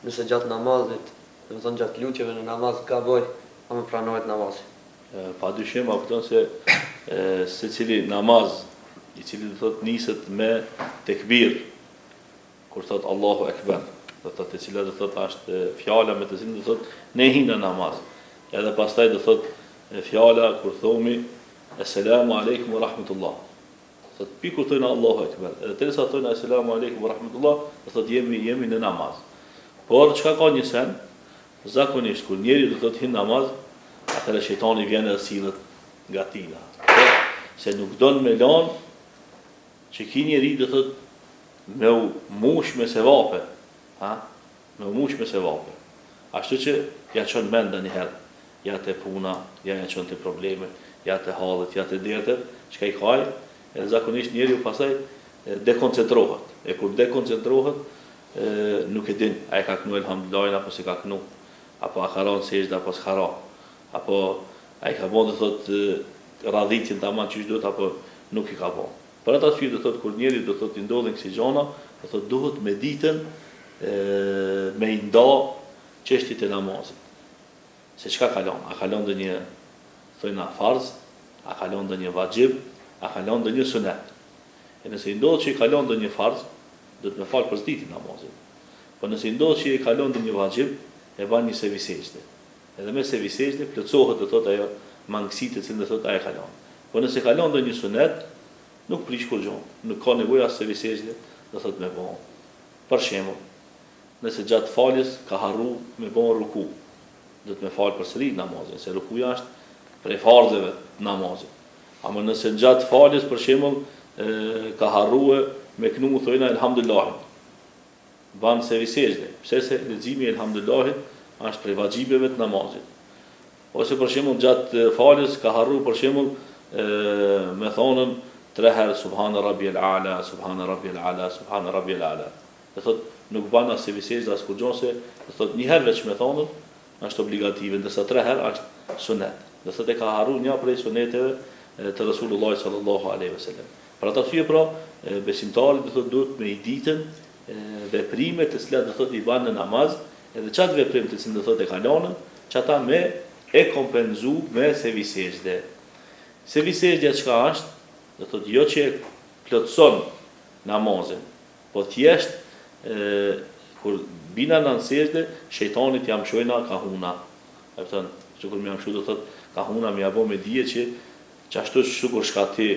nëse gjatë namazit, dhe më thonë gjatë lutjeve në namaz gaboj, a më pranohet namazi? Pa dyshim, a kupton se secili namaz, i cili do thot niset me tekbir, kur thot Allahu Ekber, do thot e cila do thot është fjala me të cilën do thot ne hina namaz. Edhe pastaj do thot fjala kur thomi Assalamu alaikum wa rahmatullah. Thot pi kur thojnë Allahu Ekber, edhe derisa thojnë Assalamu alaikum wa rahmatullah, do thot jemi në namaz. Por çka ka një sen, zakonisht kur njeri do thot hin namaz, atëherë shejtani vjen edhe sillet nga tina. Se nuk don me lan që ki njeri do thot me u mush me sevape, me u mush me sevape. Ashtu që ja çon mend ndonjëherë, ja te puna, ja çon te probleme, ja te hallet, ja te dertet, çka i kaj, edhe zakonisht njeriu pastaj dekoncentrohet. E kur dekoncentrohet, nuk e din, a e ka knu elhamdulillah apo se ka knu, apo a ka rënë sejdë apo s'ka rënë, apo a i ka bon dhe thot radhitin të aman që duhet, apo nuk i ka bon. Për ata arsye do thot kur njeri do thot i ndodhin kësi gjona, do thot duhet me ditën me i nda çështjet e namazit. Se çka kalon? A kalon ndonjë thojna farz, a kalon ndonjë vajib, a kalon ndonjë sunet. E nëse i ndodh që i kalon ndonjë farz, do të me falë për ditën namazit. Po nëse i ndodh që i kalon ndonjë vajib, e ban një sevi sejdë. Edhe me sevi sejdë plotësohet do thot ajo mangësitë që do thot ai kalon. Po nëse kalon ndonjë sunet, nuk prish kur gjon, nuk ka nevojë as sevi sejdë, do thot me bon. Për shembull, nëse gjatë faljes ka harru me bon ruku, do të me falë përsëri namazin, se rukuja është prej farzeve të namazit. Ama nëse gjatë faljes për shembull ka harrue me knu thojna elhamdulillah, ban sevi sejdë, pse se leximi i elhamdulillahit është prej vajibeve të namazit. Ose për shembull gjatë faljes ka harru për shembull me thonën 3 herë subhana rabbiyal a'la, subhana rabbiyal a'la, subhana rabbiyal a'la. Do thot nuk ban as sevi sejdë as kur gjon se do thot një herë veç me thonën është obligative, ndërsa 3 herë është sunet. Do thot e ka harru një prej suneteve të Rasulullah sallallahu alaihi wasallam. Për ata arsye pra besimtari do thot duhet me i ditën veprimet të cilat do thot i ban në namaz, edhe çat veprim të cilën do thot e kalonën, çata me e kompenzu me sevi sejdë. Sevi sejdë çka është? Do thot jo që plotson namazin, po thjesht kur bina në sejdë, shejtanit jam shojna kahuna. E thon, sikur më jam shu do thot kahuna më apo me dije që ashtu sikur shka ti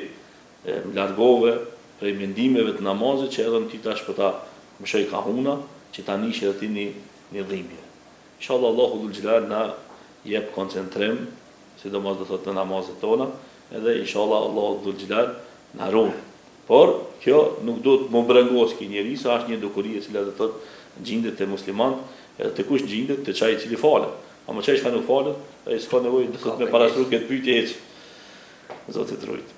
më largove prej mendimeve të namazit që edhe ti tash po ta më shoj kahuna, që ta nish edhe ti një dhimbje. Inshallah Allahu dhul xhelal na jep koncentrim, sidomos do thot në namazet tona, edhe inshallah Allahu dhul xhelal na ruan. Por kjo nuk do të më brengos ki njeri, sa është një dukuri e cila do thot gjindet te musliman, edhe te kush gjindet te çaj i cili falet. Ama çaj që nuk falet, ai s'ka nevojë do thot me parashtruk këtë pyetje hiç. Zoti të rujt.